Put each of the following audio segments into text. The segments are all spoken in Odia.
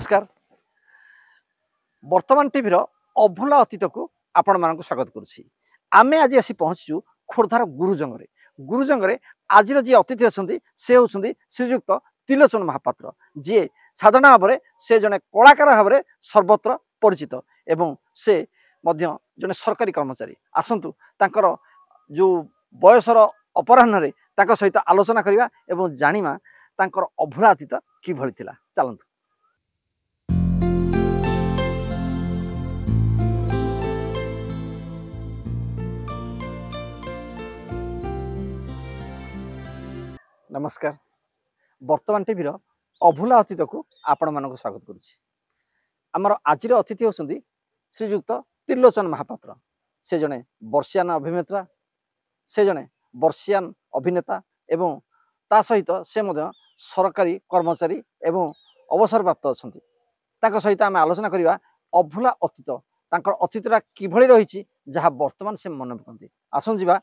नमस्कार वर्तमान टीवी अभूला अतीत को आपण मानक स्वागत करुच्ची आमे आज आसी पहुँचु खोर्धार गुरुजंग आज जी अतिथि अच्छा से होती श्रीजुक्त त्रिलोचन महापात्र जी साधारण भाव में से जड़े कलाकार भाव में सर्वत्र परिचित एवं से जड़े सरकारी कर्मचारी आसतु तांकर जो बयसर अपराह्न सहित आलोचना करवा एवं जानिमा तांकर अभूला अतीत किभली थिला चलतु। नमस्कार वर्तमान टीवी अभूला अतीत को आपण मानक स्वागत करुच्ची आमर आज अतिथि होती श्रीजुक्त त्रिलोचन महापात्र से जड़े वर्षियान अभिनेता से जड़े वर्षियान अभिनेता एवं ता सहित से सरकारी कर्मचारी एवं अवसर प्राप्त अच्छा सहित आम आलोचना करवा अभूला अतीत तांकर अतीतटा किभली रही जहाँ वर्तमान से मन पकती आसन जा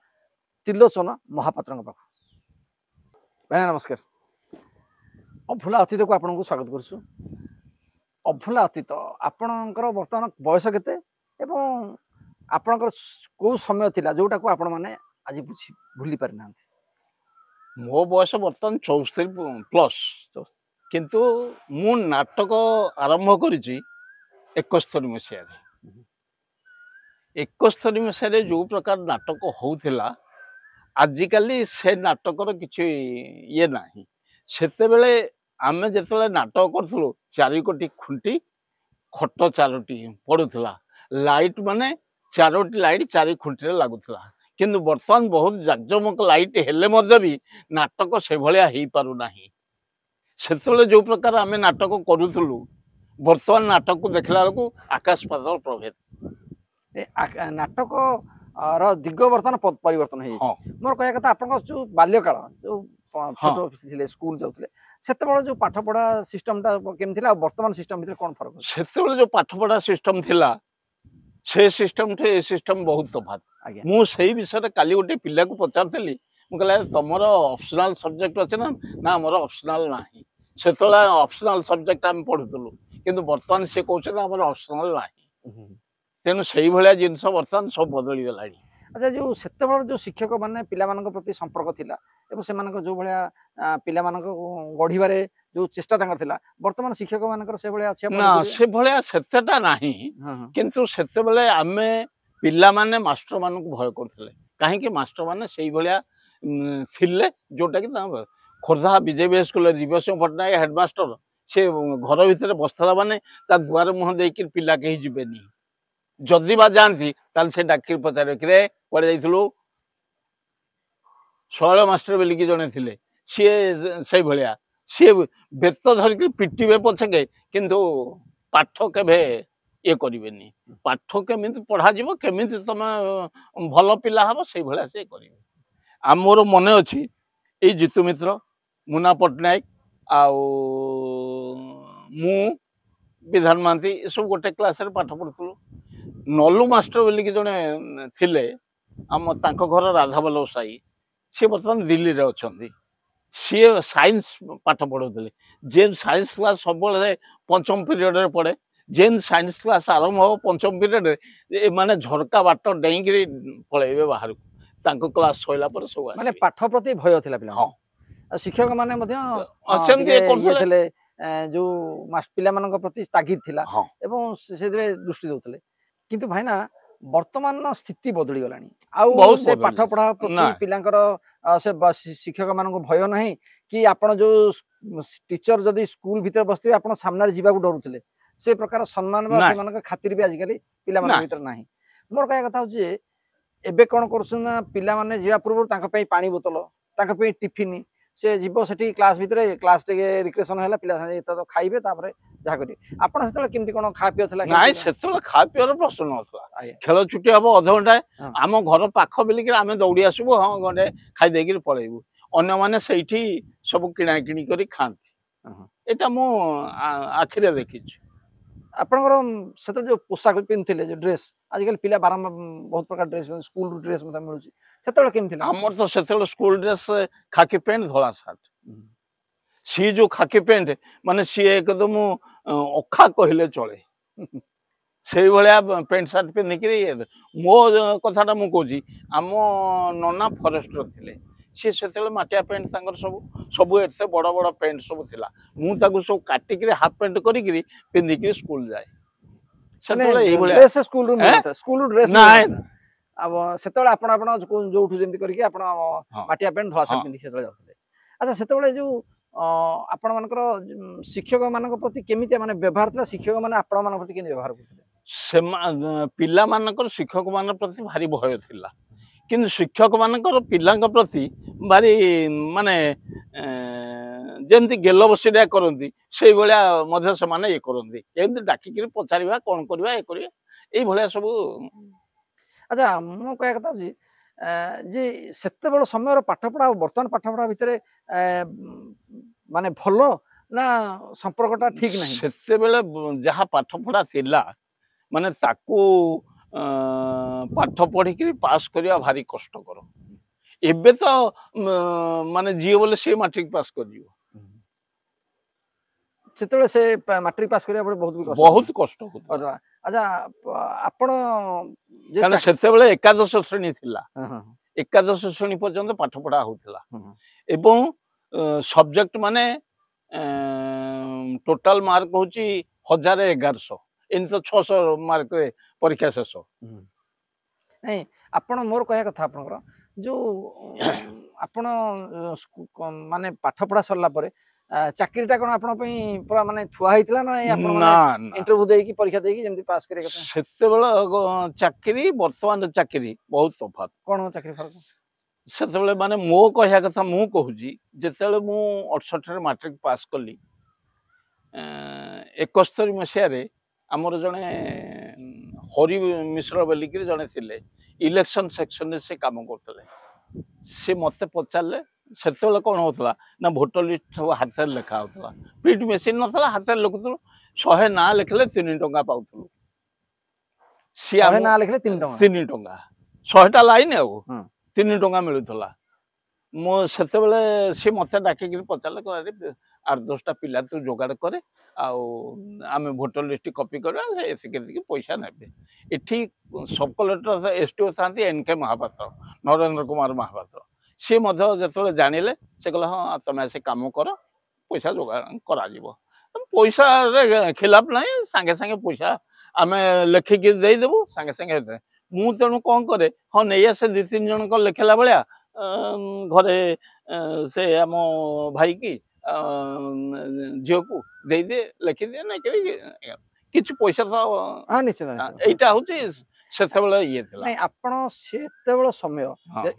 त्रिलोचन महापात्र पाख भाई नमस्कार अभूला अतीत को आपन को स्वागत करुछु। अभूला अतीत आपणकर वर्तमान बयस केते एवं आपणकर को समय थिला जोटा को आपण माने आज भूली पारि ना मो बयस बर्तमान 74 प्लस किंतु मु नाटक आरंभ करिछि 71 मसीहा 71 मसीहा जो प्रकार नाटक होउथिला आजिकाली से नाटकर किसी ये ना से आम जो नाटक करूँ 4 कोटी खुंटी खट 4टी पड़ूला लाइट माने 4टी लाइट 4 खुंटी लगुला किंतु बर्तमान बहुत जाकजमक लाइट हेले भी नाटक से भाया हो पारना से जो प्रकार आम नाटक करूँ बर्तमान नाटक को देखला बेलू आकाश पाताल प्रभेद नाटक दिग बर्तमान परिवर्तन हो मोर कह कथा आप जो बाल्यकाल जो छोट थे स्कूल जाते से जो पाठ पढ़ा सिस्टम केमती वर्तमान सिस्टम भीतर कौन फर्क से जो पाठ पढ़ा सिस्टम थिला से सिस्टम थे सिस्टम बहुत तफात मु से विषय काली गोटे पिला को पचारि मुझे तुमर ऑप्शनल सब्जेक्ट अच्छे ना मोर ऑप्शनल ना से ऑप्शनल सब्जेक्ट आम पढ़ुलु किंतु बर्तमान से कहते ऑप्शनल ना तेणु से भाया जिनस बर्तमान सब बदली गला। अच्छा जो से जो शिक्षक मैंने पिला प्रति संपर्क थिला एवं से जो भाया पिला गढ़वे जो चेष्टा थिला वर्तमान शिक्षक मान से भाया अच्छे ना से भाया सेटा ना किंतु से बेले आम पिला माने मास्टर मान भय करते कहीं मास्टर मैंने से भाया थिले जोटा कि खोर्धा विजय स्कूल दिव्यसिंह पट्टनायक हेडमास्टर से घर भितर बसला माने दुआर मुह देकर पिला कहीं जीवेनी जदि बा जानती से डाक पचारे कि कड़े जाइलु शैल मास्टर बोलिकी जड़े थे सी से भाया सी बेत धरिक पिटे पछके किंतु पाठ के ये करें पाठ केमी पढ़ा केमी तुम भल पिला हम से भाया से करें आ मोर मन अच्छी ये जीतु मित्र मुना पट्टनायक मु विधान महांती ये सब गोटे क्लास पाठ पढ़ुलु नलु मास्टर बोलिकी जड़े थे आम घर राधावल्लभ साई सी बर्तमान दिल्ली रे अच्छा सी साइंस पाठ पढ़ुले जेन साइंस क्लास सब पंचम पीरियड पढ़े जेन साइंस क्लास आरंभ हो पंचम पीरियड माने झरका बाट डेईकि पलैबे बाहर को क्लास सैला पर सब माने पाठ प्रति भय थिला पिला हाँ शिक्षक माने जो पिला मानक प्रति तागिद थिला एवं से दृष्टि दउतले किंतु भाई ना वर्तमान स्थिति बदली गलानी आउ से पाठ पढ़ा प्रति पिलांकर से शिक्षक मान भय नहीं कि आपण जो टीचर जदि स्कूल भीतर बसते आपण सामने जीवा को डरुले से प्रकार सम्मान से खातिर भी आजिकल पिला मान भीतर नहीं मोर कह कथा हो एबे कौन कर पिला माने जीवा पूर्व पानी बोतल टिफिन से जीव से क्लास भितर क्लास रिक्रेसन है पिला तो खाइबे जहाँ करेंगे आपड़ से केमती कौन खा पी ना से खा पीर प्रश्न ना खेल छुट्टी हम अध घंटा आम घर पाख बोलिक आम दौड़ी आसबू हाँ घंटे खाईदे पलैबू अन्य से सब किणा कि खाती यहाँ मु आखिरे देखी आपंकर से जो पोशाक पिंधुले जो ड्रेस आजिकल पिला बारंबार बहुत प्रकार ड्रेस स्कूल ड्रेस मिलूँ से केमती आमर तो से स्कूल ड्रेस खाकी पैंट धला सार्ट सी जो खाकी पैंट माने सी एकदम ଅଖା କହିଲେ ଚଳେ ସେଇଭଳିଆ ପ୍ୟାଣ୍ଟ ସାର୍ଟ ପିନ୍ଧିକିରି ମୋ କଥାଟା ମୁଁ କହୁଛି ଆମ ନନା ଫରେଷ୍ଟର ଥିଲେ ସିଏ ସେତେବେଳେ ମାଟିଆ ପ୍ୟାଣ୍ଟ ତାଙ୍କର ସବୁ ଏତେ ବଡ଼ ବଡ଼ ପ୍ୟାଣ୍ଟ ସବୁ ଥିଲା ମୁଁ ତାକୁ ସବୁ କାଟିକିରି ହାଫ୍ ପ୍ୟାଣ୍ଟ କରିକିରି ପିନ୍ଧିକିରି ସ୍କୁଲ ଯାଏ ସେତେବେଳେ ଏଇଭଳିଆ ଡ୍ରେସ୍ ସ୍କୁଲରୁ ମିଳୁନଥିଲା ସ୍କୁଲରୁ ଡ୍ରେସ୍ ନାଇଁ ଆଉ ସେତେବେଳେ ଆପଣ ଯୋଉଠୁ ଯେମିତି କରିକି ଆପଣ ହଁ। ମାଟିଆ ପ୍ୟାଣ୍ଟ ଧଳା ସାର୍ଟ ହଁ। ପିନ୍ଧିକି ସେତେବେଳେ ଯାଉଥିଲେ ଆଚ୍ଛା ସେତେବେଳେ ଯୋଉ ଆପଣ ମାନଙ୍କର ଶିକ୍ଷକ ମାନଙ୍କ ପ୍ରତି କେମିତି ମାନେ ବ୍ୟବହାର ଥିଲା ଶିକ୍ଷକ ମାନେ ଆପଣ ମାନଙ୍କ ପ୍ରତି କେମିତି ବ୍ୟବହାର କରୁଥିଲେ ପିଲାମାନଙ୍କର ଶିକ୍ଷକମାନଙ୍କ ପ୍ରତି ଭାରି ଭୟ ଥିଲା କିନ୍ତୁ ଶିକ୍ଷକମାନଙ୍କର ପିଲାଙ୍କ ପ୍ରତି ଭାରି ମାନେ ଯେମିତି ଗେଲ ବସିଡ଼ିଆ କରନ୍ତି ସେଇଭଳିଆ ମଧ୍ୟ ସେମାନେ ଇଏ କରନ୍ତି ଏମିତି ଡାକିକିରି ପଚାରିବା କ'ଣ କରିବା ଇଏ କରିବା ଏଇଭଳିଆ ସବୁ ଆଚ୍ଛା ମୁଁ କହିବା କଥା ହଉଛି ଯେ ସେତେବେଳେ ସମୟର ପାଠପଢ଼ା ଆଉ ବର୍ତ୍ତମାନ ପାଠପଢ଼ା ଭିତରେ ମାନେ ଭଲ ନା ସମ୍ପର୍କଟା ଠିକ ନାହିଁ ସେତେବେଳେ ଯାହା ପାଠପଢ଼ା ଥିଲା ମାନେ ତାକୁ ପାଠ ପଢ଼ିକିରି ପାସ୍ କରିବା ଭାରି କଷ୍ଟକର ଏବେ ତ ମାନେ ଯିଏ ବୋଲେ ସିଏ ମାଟ୍ରିକ ପାସ୍ କରିଯିବ ସେତେବେଳେ ସେ ମାଟ୍ରିକ ପାସ୍ କରିବା ପରେ ବହୁତ କଷ୍ଟ ହଉଥିଲା ଆଚ୍ଛା ଆପଣ କାରଣ ସେତେବେଳେ ଏକାଦଶ ଶ୍ରେଣୀ ଥିଲା ଏକାଦଶ ଶ୍ରେଣୀ ପର୍ଯ୍ୟନ୍ତ ପାଠ ପଢ଼ା ହଉଥିଲା ଏବଂ ସବଜେକ୍ଟ ମାନେ ଟୋଟାଲ ମାର୍କ ହଉଛି 1100 ଏମିତି ତ 600 ମାର୍କରେ ପରୀକ୍ଷା ଶେଷ ନାଇଁ ଆପଣ ମୋର କହିବା କଥା ଆପଣଙ୍କର ଯୋଉ ଆପଣ ମାନେ ପାଠ ପଢ଼ା ସରିଲା ପରେ ଚାକିରିଟା କ'ଣ ଆପଣ ପାଇଁ ପୁରା ମାନେ ଥୁଆ ହେଇଥିଲା ନା ଆପଣ ଇଣ୍ଟରଭ୍ୟୁ ଦେଇକି ପରୀକ୍ଷା ଦେଇକି ଯେମିତି ପାସ୍ କରିବା କଥା ସେତେବେଳେ ଚାକିରି ବର୍ତ୍ତମାନ ଚାକିରି ବହୁତ ତଫାତ କ'ଣ ଚାକିରି ଫରକ ସେତେବେଳେ ମାନେ ମୋ କହିବା କଥା ମୁଁ କହୁଛି ଯେତେବେଳେ ମୁଁ 68ରେ ମାଟ୍ରିକ ପାସ୍ କଲି 71 ମସିହାରେ ଆମର ଜଣେ ହରି ମିଶ୍ର ବୋଲିକିରି ଜଣେ ଥିଲେ ଇଲେକ୍ସନ ସେକ୍ସନରେ ସେ କାମ କରୁଥିଲେ ସେ ମୋତେ ପଚାରିଲେ ସେତେବେଳେ କ'ଣ ହଉଥିଲା ନା ଭୋଟର ଲିଷ୍ଟ ସବୁ ହାତରେ ଲେଖା ହଉଥିଲା ପ୍ରିଣ୍ଟ ମେସିନ୍ ନଥିଲା ହାତରେ ଲେଖୁଥିଲୁ 100 ନାଁ ଲେଖିଲେ 3 ଟଙ୍କା ପାଉଥିଲୁ ସିଏ 100 ନାଁ ଲେଖିଲେ 3 ଟଙ୍କା 3 ଟଙ୍କା 100ଟା ଲାଇନ୍ ଆଉ 3 ଟଙ୍କା ମିଳୁଥିଲା ମୁଁ ସେତେବେଳେ ସିଏ ମୋତେ ଡାକିକିରି ପଚାରିଲେ କହିଲେ 8-10ଟା ପିଲା ତୁ ଯୋଗାଡ଼ କରେ ଆଉ ଆମେ ଭୋଟର ଲିଷ୍ଟ କପି କରିବା ଏତିକି ପଇସା ନେବେ ଏଠି ସବ୍ କଲେକ୍ଟର SDO ଥାନ୍ତି NK ମହାପାତ୍ର ନରେନ୍ଦ୍ର କୁମାର ମହାପାତ୍ର ସିଏ ମଧ୍ୟ ଯେତେବେଳେ ଜାଣିଲେ ସେ କହିଲେ ହଁ ତମେ ଆସି କାମ କର ପଇସା ଯୋଗାଡ଼ କରାଯିବ ପଇସାରେ ଖିଲାପ ନାହିଁ ସାଙ୍ଗେ ସାଙ୍ଗେ ପଇସା ଆମେ ଲେଖିକି ଦେଇଦେବୁ ସାଙ୍ଗେ ସାଙ୍ଗେ ମୁଁ ତେଣୁ କ'ଣ କରେ ହଁ ନେଇ ଆସେ 2-3 ଜଣଙ୍କ ଲେଖିଲା ଭଳିଆ ଘରେ ସେ ଆମ ଭାଇକି ଝିଅକୁ ଦେଇଦିଏ ଲେଖିଦିଏ ନାଇଁ କିଛି ପଇସା ତ ନିଶ୍ଚିତ ଏଇଟା ହଉଛି ସେତେବେଳେ ଇଏ ଥିଲା ନାଇଁ ଆପଣ ସେତେବେଳେ ସମୟ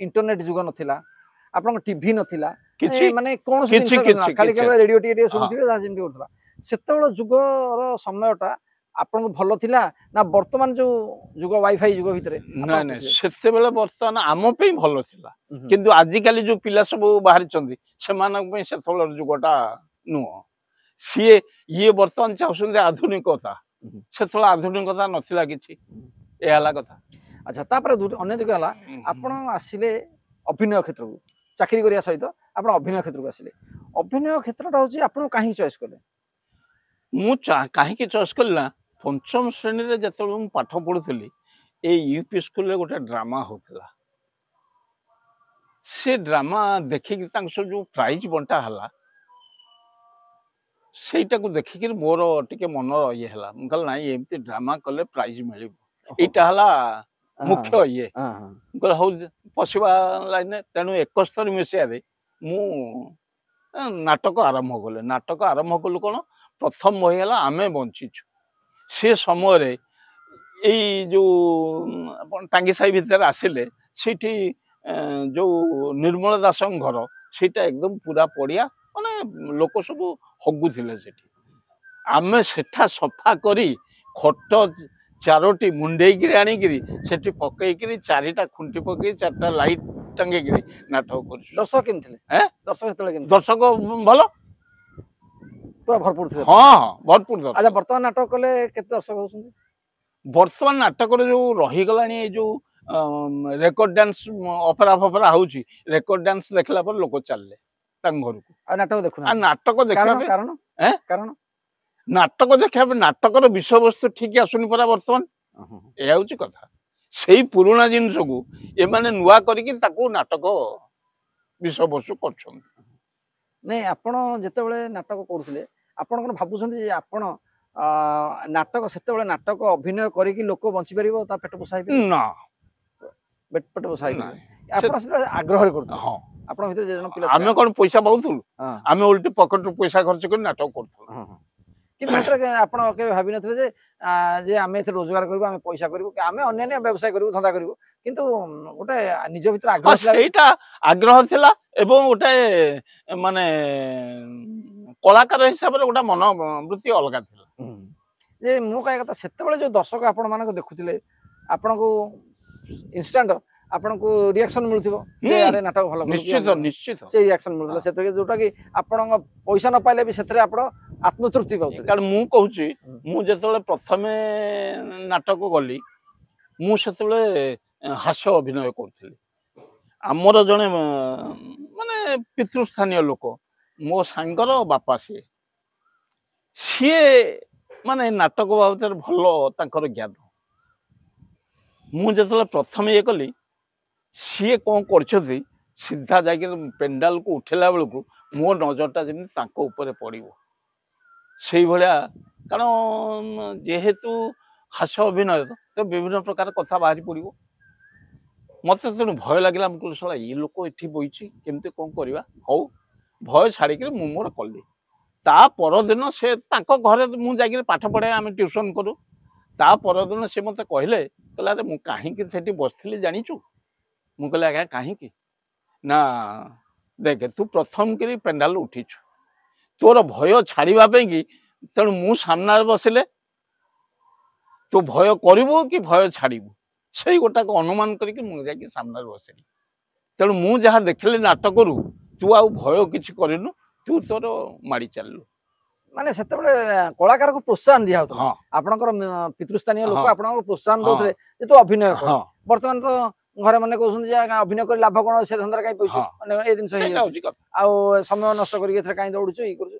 ଇଣ୍ଟରନେଟ ଯୁଗ ନଥିଲା ଆପଣଙ୍କ ଟିଭି ନଥିଲା କିଛି ମାନେ କୌଣସି ଜିନିଷ ଖାଲି କେବଳ ରେଡିଓ ଟିକେ ଶୁଣୁଥିବେ ଯାହା ଯେମିତି କରୁଥିଲା ସେତେବେଳେ ଯୁଗର ସମୟଟା ଆପଣଙ୍କୁ ଭଲ ଥିଲା ନା ବର୍ତ୍ତମାନ ଯୋଉ ଯୁଗ ୱାଇଫାଇ ଯୁଗ ଭିତରେ ନାଇଁ ନାଇଁ ସେତେବେଳେ ବର୍ତ୍ତମାନ ଆମ ପାଇଁ ଭଲ ଥିଲା କିନ୍ତୁ ଆଜିକାଲି ଯୋଉ ପିଲା ସବୁ ବାହାରିଛନ୍ତି ସେମାନଙ୍କ ପାଇଁ ସେତେବେଳର ଯୁଗଟା ନୁହଁ ଇଏ ବର୍ତ୍ତମାନ ଚାହୁଁଛନ୍ତି ଆଧୁନିକତା ସେତେବେଳେ ଆଧୁନିକତା ନଥିଲା କିଛି ଏହା ହେଲା କଥା ଆଚ୍ଛା ତାପରେ ଅନ୍ୟ ଦିଗ ହେଲା ଆପଣ ଆସିଲେ ଅଭିନୟ କ୍ଷେତ୍ରକୁ ଚାକିରି କରିବା ସହିତ ଆପଣ ଅଭିନୟ କ୍ଷେତ୍ରକୁ ଆସିଲେ ଅଭିନୟ କ୍ଷେତ୍ରଟା ହଉଛି ଆପଣଙ୍କୁ କାହିଁକି ଚଏସ୍ କଲେ ମୁଁ କାହିଁକି ଚଏସ୍ କଲି ନା 5ମ ଶ୍ରେଣୀରେ ଯେତେବେଳେ ମୁଁ ପାଠ ପଢୁଥିଲି ଏଇ UP ସ୍କୁଲରେ ଗୋଟେ ଡ୍ରାମା ହଉଥିଲା ସେ ଡ୍ରାମା ଦେଖିକି ତାଙ୍କ ସବୁ ଯୋଉ ପ୍ରାଇଜ ବଣ୍ଟା ହେଲା ସେଇଟାକୁ ଦେଖିକିରି ମୋର ଟିକେ ମନ ଇଏ ହେଲା ମୁଁ କହିଲି ନାଇଁ ଏମିତି ଡ୍ରାମା କଲେ ପ୍ରାଇଜ ମିଳିବ ଏଇଟା ହେଲା ମୁଖ୍ୟ ଇଏ ମୁଁ କହିଲି ହଉ ପଶିବା ଲାଇନରେ ତେଣୁ 71 ମସିହାରେ ମୁଁ ନାଟକ ଆରମ୍ଭ କଲେ ନାଟକ ଆରମ୍ଭ କଲୁ କ'ଣ ପ୍ରଥମ ବହି ହେଲା ଆମେ ବଞ୍ଚିଛୁ ସେ ସମୟରେ ଏଇ ଯୋଉ ଆପଣ ଟାଙ୍ଗି ସାହି ଭିତରେ ଆସିଲେ ସେଇଠି ଯୋଉ ନିର୍ମଳ ଦାସଙ୍କ ଘର ସେଇଟା ଏକଦମ ପୁରା ପଡ଼ିଆ ମାନେ ଲୋକ ସବୁ ହଗୁଥିଲେ ସେଠି ଆମେ ସେଠା ସଫା କରି ଖଟ 4ଟି ମୁଣ୍ଡେଇକିରି ଆଣିକିରି ସେଠି ପକେଇକିରି 4ଟା ଖୁଣ୍ଟି ପକେଇ 4ଟା ଲାଇଟ୍ টাঙ্গিକିରି ନାଟକ କରୁଛୁ ଦର୍ଶକ କେମିତି ଥିଲେ ଦର୍ଶକ ସେତେବେଳେ କେମିତି ଦର୍ଶକ ଭଲ ପୁରା ଭରପୁର ଥିଲେ ହଁ ଭରପୁର ଆଚ୍ଛା ବର୍ତ୍ତମାନ ନାଟକ କଲେ କେତେ ଦର୍ଶକ ହଉଛନ୍ତି ବର୍ତ୍ତମାନ ନାଟକରେ ଯୋଉ ରହିଗଲାଣି ଏଇ ଯୋଉ ରେକର୍ଡ ଡ୍ୟାନ୍ସ ଅପେରା ଫପେରା ହଉଛି ରେକର୍ଡ ଡ୍ୟାନ୍ସ ଦେଖିଲା ପରେ ଲୋକ ଚାଲିଲେ ତାଙ୍କ ଘରକୁ ଆଉ ନାଟକ ଦେଖୁନା ନାଟକ ଦେଖିବା କାରଣ କାରଣ ନାଟକ ଦେଖିବା ନାଟକର ବିଷୟବସ୍ତୁ ଠିକ ଆସୁନି ପରା ବର୍ତ୍ତମାନ। ଏହା ହଉଛି କଥା। ସେଇ ପୁରୁଣା ଜିନିଷକୁ ଏମାନେ ନୂଆ କରିକି ତାକୁ ନାଟକ ବିଷୟବସ୍ତୁ କରୁଛନ୍ତି। ନାଇଁ ଆପଣ ଯେତେବେଳେ ନାଟକ କରୁଥିଲେ ଆପଣ କ'ଣ ଭାବୁଛନ୍ତି ଯେ ଆପଣ ନାଟକ ସେତେବେଳେ ନାଟକ ଅଭିନୟ କରିକି ଲୋକ ବଞ୍ଚିପାରିବ ତା ପେଟ ପୋଷା ହେଇପାରିବ ନା ପେଟ ପୋଷା ହେଇପାରିବ ନାଇଁ। ଆପଣ ସେତେବେଳେ ଆଗ୍ରହରେ କରୁଥିଲେ ହଁ ଆପଣଙ୍କ ଭିତରେ ଯେ ଜଣ ପିଲା ଆମେ କ'ଣ ପଇସା ପାଉଥିଲୁ? ହଁ ଆମେ ଓଲଟି ପକେଟରୁ ପଇସା ଖର୍ଚ୍ଚ କରି ନାଟକ କରୁଥିଲୁ। ହଁ ହଁ କିନ୍ତୁ ସେତେବେଳେ ଆପଣ କେବେ ଭାବିନଥିଲେ ଯେ ଆମେ ଏଥିରେ ରୋଜଗାର କରିବୁ ଆମେ ପଇସା କରିବୁ କି ଆମେ ଅନ୍ୟାନ୍ୟ ବ୍ୟବସାୟ କରିବୁ ଧନ୍ଦା କରିବୁ କିନ୍ତୁ ଗୋଟେ ନିଜ ଭିତରେ ଆଗ୍ରହ ଥିଲା ସେଇଟା ଆଗ୍ରହ ଥିଲା ଏବଂ ଗୋଟେ ମାନେ କଳାକାର ହିସାବରେ ଗୋଟେ ମନୋବୃତ୍ତି ଅଲଗା ଥିଲା। ଯେ ମୁଁ କହିବା କଥା ସେତେବେଳେ ଯୋଉ ଦର୍ଶକ ଆପଣ ମାନଙ୍କୁ ଦେଖୁଥିଲେ ଆପଣଙ୍କୁ ଇନଷ୍ଟାଣ୍ଟ ଆପଣଙ୍କୁ ରିଆକ୍ସନ ମିଳୁଥିବ ଯେ ଆରେ ନାଟକ ଭଲ ନିଶ୍ଚିତ ନିଶ୍ଚିତ ସେ ରିଆକ୍ସନ ମିଳୁଥିଲା ସେଥିରେ ଯୋଉଟା କି ଆପଣଙ୍କ ପଇସା ନ ପାଇଲେ ବି ସେଥିରେ ଆପଣ ଆତ୍ମତୃପ୍ତି ପାଉଥିଲେ। କାରଣ ମୁଁ କହୁଛି ମୁଁ ଯେତେବେଳେ ପ୍ରଥମେ ନାଟକ ଗଲି ମୁଁ ସେତେବେଳେ ହାସ୍ୟ ଅଭିନୟ କରୁଥିଲି। ଆମର ଜଣେ ମାନେ ପିତୃସ୍ଥାନୀୟ ଲୋକ ମୋ ସାଙ୍ଗର ବାପା ସିଏ ମାନେ ନାଟକ ବାବଦରେ ଭଲ ତାଙ୍କର ଜ୍ଞାନ। ମୁଁ ଯେତେବେଳେ ପ୍ରଥମେ ଇଏ କଲି ସିଏ କ'ଣ କରିଛନ୍ତି ସିଧା ଯାଇକି ପେଣ୍ଡାଲକୁ ଉଠିଲା ବେଳକୁ ମୋ ନଜରଟା ଯେମିତି ତାଙ୍କ ଉପରେ ପଡ଼ିବ ସେଇଭଳିଆ। କାରଣ ଯେହେତୁ ହାସ୍ୟ ଅଭିନୟ ତ ବିଭିନ୍ନ ପ୍ରକାର କଥା ବାହାରି ପଡ଼ିବ। ମୋତେ ତେଣୁ ଭୟ ଲାଗିଲା। ମୁଁ କହିଲି ଶଳା ଏ ଲୋକ ଏଠି ବଇଛି କେମିତି କ'ଣ କରିବା। ହଉ ଭୟ ଛାଡ଼ିକିରି ମୁଁ ମୋର କଲି। ତା ପରଦିନ ସେ ତାଙ୍କ ଘରେ ମୁଁ ଯାଇକିରି ପାଠ ପଢ଼ାଏ ଆମେ ଟ୍ୟୁସନ୍ କରୁ। ତା ପରଦିନ ସେ ମୋତେ କହିଲେ ଆରେ ମୁଁ କାହିଁକି ସେଠି ବସିଥିଲି ଜାଣିଛୁ? ମୁଁ କହିଲି ଆଜ୍ଞା କାହିଁକି? ନା ଦେଖେ ତୁ ପ୍ରଥମ କରି ପେଣ୍ଡାଲ ଉଠିଛୁ ତୋର ଭୟ ଛାଡ଼ିବା ପାଇଁକି ତେଣୁ ମୁଁ ସାମ୍ନାରେ ବସିଲେ ତୁ ଭୟ କରିବୁ କି ଭୟ ଛାଡ଼ିବୁ ସେଇ ଗୋଟାକୁ ଅନୁମାନ କରିକି ମୁଁ ଯାଇକି ସାମ୍ନାରେ ବସିଲି। ତେଣୁ ମୁଁ ଯାହା ଦେଖିଲି ନାଟକରୁ ତୁ ଆଉ ଭୟ କିଛି କରିନୁ ତୁ ତୋର ମାଡ଼ି ଚାଲିଲୁ। ମାନେ ସେତେବେଳେ କଳାକାରକୁ ପ୍ରୋତ୍ସାହନ ଦିଆହଉଥିଲା। ହଁ ଆପଣଙ୍କର ପିତୃସ୍ଥାନୀୟ ଲୋକ ହଁ ଆପଣଙ୍କୁ ପ୍ରୋତ୍ସାହନ ଦଉଥିଲେ ଯେ ତୁ ଅଭିନୟ କର। ହଁ ବର୍ତ୍ତମାନ ତ ଘରେ ମାନେ କହୁଛନ୍ତି ଯେ ଅଭିନୟ କରି ଲାଭ କ'ଣ ସେ ଧନ୍ଦାରେ କାହିଁ ପଇଛୁ ମାନେ ଏ ଜିନିଷ ସେଇଟା ହେଇଯାଉଛି ହଉଛି କଥା। ଆଉ ସମୟ ନଷ୍ଟ କରିକି ଏଥିରେ କାହିଁ ଦୌଡୁଛୁ ଇଏ କରୁଛୁ।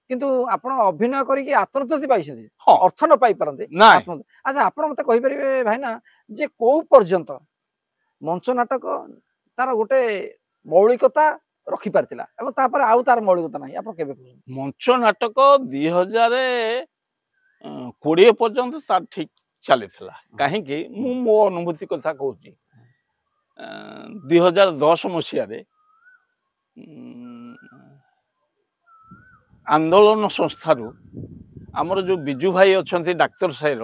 କିନ୍ତୁ ଆପଣ ଅଭିନୟ କରିକି ଆତ୍ମତୃପ୍ତି ପାଇଛନ୍ତି ହଁ ଅର୍ଥ ନ ପାଇପାରନ୍ତି ନାଇଁ ଆଚ୍ଛା ଆପଣ ମତେ କହିପାରିବେ ଭାଇନା ଯେ କୋଉ ପର୍ଯ୍ୟନ୍ତ ମଞ୍ଚ ନାଟକ ତାର ଗୋଟେ ମୌଳିକତା ରଖିପାରିଥିଲା ଏବଂ ତାପରେ ଆଉ ତାର ମୌଳିକତା ନାହିଁ ଆପଣ କେବେ କହୁଛନ୍ତି? ମଞ୍ଚ ନାଟକ 2020 ପର୍ଯ୍ୟନ୍ତ ତାର ଠିକ ଚାଲିଥିଲା। କାହିଁକି ମୁଁ ମୋ ଅନୁଭୂତି କଥା କହୁଛି। 2010 ମସିହାରେ ଆନ୍ଦୋଳନ ସଂସ୍ଥାରୁ ଆମର ଯେଉଁ ବିଜୁ ଭାଇ ଅଛନ୍ତି ଡାକ୍ତର ସାହିର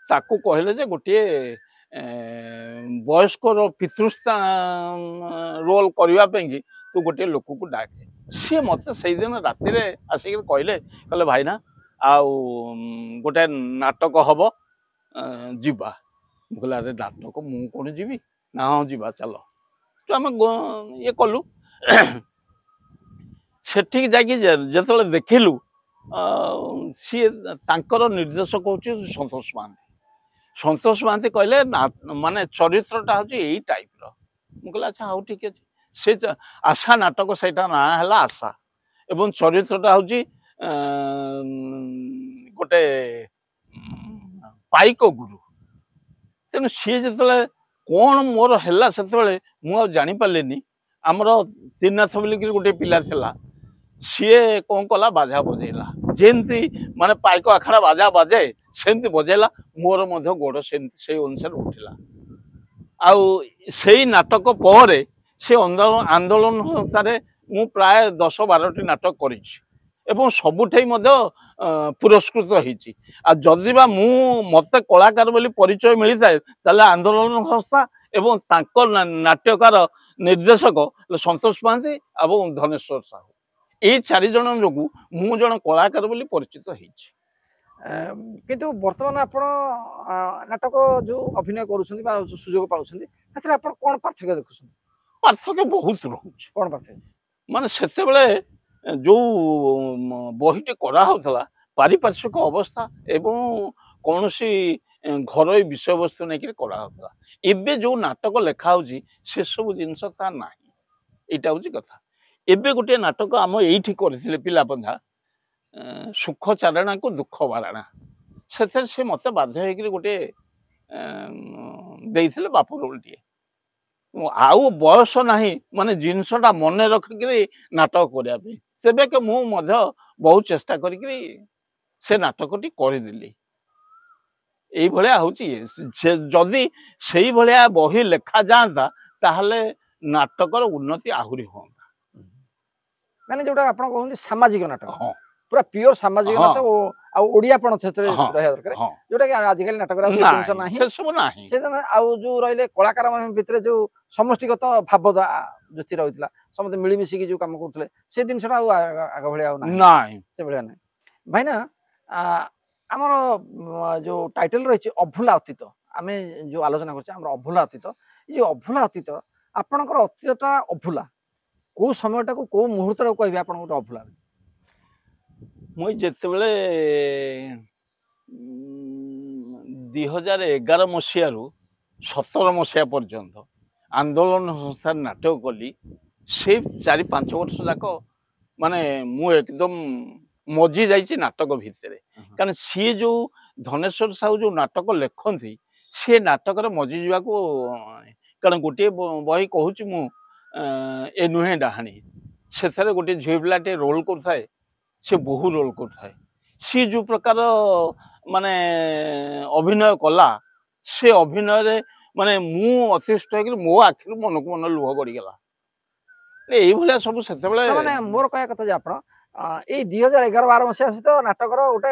ତାକୁ କହିଲେ ଯେ ଗୋଟିଏ ବୟସ୍କର ପିତୃସ୍ଥା ରୋଲ କରିବା ପାଇଁକି ତୁ ଗୋଟିଏ ଲୋକକୁ ଡାକେ। ସିଏ ମୋତେ ସେଇଦିନ ରାତିରେ ଆସିକି କହିଲେ ଭାଇନା ଆଉ ଗୋଟେ ନାଟକ ହବ ଯିବା। ମୁଁ କହିଲି ଆରେ ନାଟକ ମୁଁ କ'ଣ ଯିବି? ନା ହଁ ଯିବା ଚାଲ। ତ ଆମେ ଇଏ କଲୁ। ସେଠିକି ଯାଇକି ଯେତେବେଳେ ଦେଖିଲୁ ସିଏ ତାଙ୍କର ନିର୍ଦ୍ଦେଶକ ହେଉଛି ସନ୍ତୋଷ ମହାନ୍ତି। ସନ୍ତୋଷ ମହାନ୍ତି କହିଲେ ମାନେ ଚରିତ୍ରଟା ହେଉଛି ଏଇ ଟାଇପ୍ର। ମୁଁ କହିଲି ଆଚ୍ଛା ହଉ ଠିକ୍ ଅଛି। ସେ ଆଶା ନାଟକ ସେଇଟା ନାଁ ହେଲା ଆଶା ଏବଂ ଚରିତ୍ରଟା ହେଉଛି ଗୋଟେ ପାଇକ ଗୁରୁ। ତେଣୁ ସିଏ ଯେତେବେଳେ କ'ଣ ମୋର ହେଲା ସେତେବେଳେ ମୁଁ ଆଉ ଜାଣିପାରିଲିନି। ଆମର ତ୍ରିନାଥ ବୋଲିକିରି ଗୋଟେ ପିଲା ଥିଲା ସିଏ କ'ଣ କଲା ବାଜା ବଜେଇଲା ଯେମିତି ମାନେ ପାଇକ ଆଖଡ଼ା ବାଜା ବାଜେ ସେମିତି ବଜେଇଲା। ମୋର ମଧ୍ୟ ଗୋଡ଼ ସେମିତି ସେଇ ଅନୁସାରେ ଉଠିଲା। ଆଉ ସେଇ ନାଟକ ପରେ ସେ ଆନ୍ଦୋଳନ ସଂସ୍ଥାରେ ମୁଁ ପ୍ରାୟ 10-12ଟି ନାଟକ କରିଛି ଏବଂ ସବୁଠି ମଧ୍ୟ ପୁରସ୍କୃତ ହେଇଛି। ଆଉ ଯଦି ବା ମୋତେ କଳାକାର ବୋଲି ପରିଚୟ ମିଳିଥାଏ ତାହେଲେ ଆନ୍ଦୋଳନ ସଂସ୍ଥା ଏବଂ ତାଙ୍କ ନାଟ୍ୟକାର ନିର୍ଦ୍ଦେଶକ ସନ୍ତୋଷ ମହାନ୍ତି ଏବଂ ଧନେଶ୍ୱର ସାହୁ ଏଇ 4 ଜଣ ଯୋଗୁଁ ମୁଁ ଜଣେ କଳାକାର ବୋଲି ପରିଚିତ ହେଇଛି। କିନ୍ତୁ ବର୍ତ୍ତମାନ ଆପଣ ନାଟକ ଯୋଉ ଅଭିନୟ କରୁଛନ୍ତି ବା ସୁଯୋଗ ପାଉଛନ୍ତି ସେଥିରେ ଆପଣ କ'ଣ ପାର୍ଥକ୍ୟ ଦେଖୁଛନ୍ତି? ପାର୍ଥକ୍ୟ ବହୁତ ରହୁଛି। କ'ଣ ପାର୍ଥକ୍ୟ? ମାନେ ସେତେବେଳେ ଯୋଉ ବହିଟି କରାହେଉଥିଲା ପାରିପାର୍ଶ୍ୱିକ ଅବସ୍ଥା ଏବଂ କୌଣସି ଘରୋଇ ବିଷୟବସ୍ତୁ ନେଇକରି କରାହେଉଥିଲା। ଏବେ ଯୋଉ ନାଟକ ଲେଖା ହେଉଛି ସେସବୁ ଜିନିଷ ତା ନାହିଁ। ଏଇଟା ହେଉଛି କଥା। ଏବେ ଗୋଟିଏ ନାଟକ ଆମ ଏଇଠି କରିଥିଲେ ପିଲାପନ୍ଧା ସୁଖ ଚାରଣାକୁ ଦୁଃଖ ବାରଣା ସେଥିରେ ସେ ମୋତେ ବାଧ୍ୟ ହେଇକିରି ଗୋଟେ ଦେଇଥିଲେ ବାପ ରୋଲଟିଏ। ଆଉ ବୟସ ନାହିଁ ମାନେ ଜିନିଷଟା ମନେ ରଖିକିରି ନାଟକ କରିବା ପାଇଁ। ସେବେକେ ମୁଁ ମଧ୍ୟ ବହୁତ ଚେଷ୍ଟା କରିକିରି ସେ ନାଟକଟି କରିଦେଲି। ଏଇଭଳିଆ ହଉଛି ସେ ଯଦି ସେଇଭଳିଆ ବହି ଲେଖାଯାଆନ୍ତା ତାହେଲେ ନାଟକର ଉନ୍ନତି ଆହୁରି ହୁଅନ୍ତା। ମାନେ ଯୋଉଟା ଆପଣ କହୁଛନ୍ତି ସାମାଜିକ ନାଟକ, ହଁ ପୁରା ପିଓର ସାମାଜିକ ହଁ ନାଟକ ଆଉ ଓଡିଆପଣ ସେଥିରେ ହଁ ରହିବା ଦରକାର, ହଁ ଯୋଉଟା କି ଆଜିକାଲି ନାଟକରେ ଆଉ ସେ ଜିନିଷ ନାଇଁ ନାହିଁ। ସେସବୁ ନାହିଁ। ସେ ଆଉ ଯୋଉ ରହିଲେ କଳାକାର ମାନଙ୍କ ଭିତରେ ଯୋଉ ସମଷ୍ଟିଗତ ଭାବ ଦୃଷ୍ଟି ରହିଥିଲା, ସମସ୍ତେ ମିଳିମିଶିକି ଯୋଉ କାମ କରୁଥିଲେ, ସେ ଜିନିଷଟା ଆଉ ଆଗ ଭଳିଆ ଆଉ ନାହିଁ, ନାଇଁ ସେଭଳିଆ ନାହିଁ। ଭାଇନା ଆମର ଯୋଉ ଟାଇଟଲ ରହିଛି ଅଭୁଲା ଅତୀତ, ଆମେ ଯୋଉ ଆଲୋଚନା କରୁଛେ ଆମର ଅଭୁଲା ଅତୀତ, ଏଇ ଯୋଉ ଅଭୁଲା ଅତୀତ, ଆପଣଙ୍କର ଅତୀତଟା ଅଭୁଲା କୋଉ ସମୟଟାକୁ କୋଉ ମୁହୂର୍ତ୍ତଟାକୁ କହିବେ ଆପଣ ଗୋଟେ ଅଭୁଲା? ମୁଁ ଯେତେବେଳେ 2011 ମସିହାରୁ 17 ମସିହା ପର୍ଯ୍ୟନ୍ତ ଆନ୍ଦୋଳନ ସଂସ୍ଥାରେ ନାଟକ କଲି, ସେ 4-5 ବର୍ଷ ଯାକ ମାନେ ମୁଁ ଏକଦମ ମଜି ଯାଇଛି ନାଟକ ଭିତରେ। କାରଣ ସିଏ ଯୋଉ ଧନେଶ୍ୱର ସାହୁ ଯୋଉ ନାଟକ ଲେଖନ୍ତି ସେ ନାଟକରେ ମଜି ଯିବାକୁ, କାରଣ ଗୋଟିଏ ବହି କହୁଛି ମୁଁ ଏ ନୁହେଁ ଡାହାଣୀ, ସେଥିରେ ଗୋଟିଏ ଝିଅ ପିଲାଟିଏ ରୋଲ କରୁଥାଏ, ସେ ବହୁ ରୋଲ କରୁଥାଏ। ସିଏ ଯୋଉ ପ୍ରକାର ମାନେ ଅଭିନୟ କଲା, ସେ ଅଭିନୟରେ ମାନେ ମୁଁ ଅତିଷ୍ଠ ହେଇକିରି ମୋ ଆଖିରୁ ମନକୁ ମନ ଲୁହ ଗଡ଼ିଗଲା। ଏଇଭଳିଆ ସବୁ ସେତେବେଳେ ମାନେ ମୋର କହିବା କଥା ଯେ ଆପଣ ଏଇ 2011-12 ମସିହା ସହିତ ନାଟକର ଗୋଟେ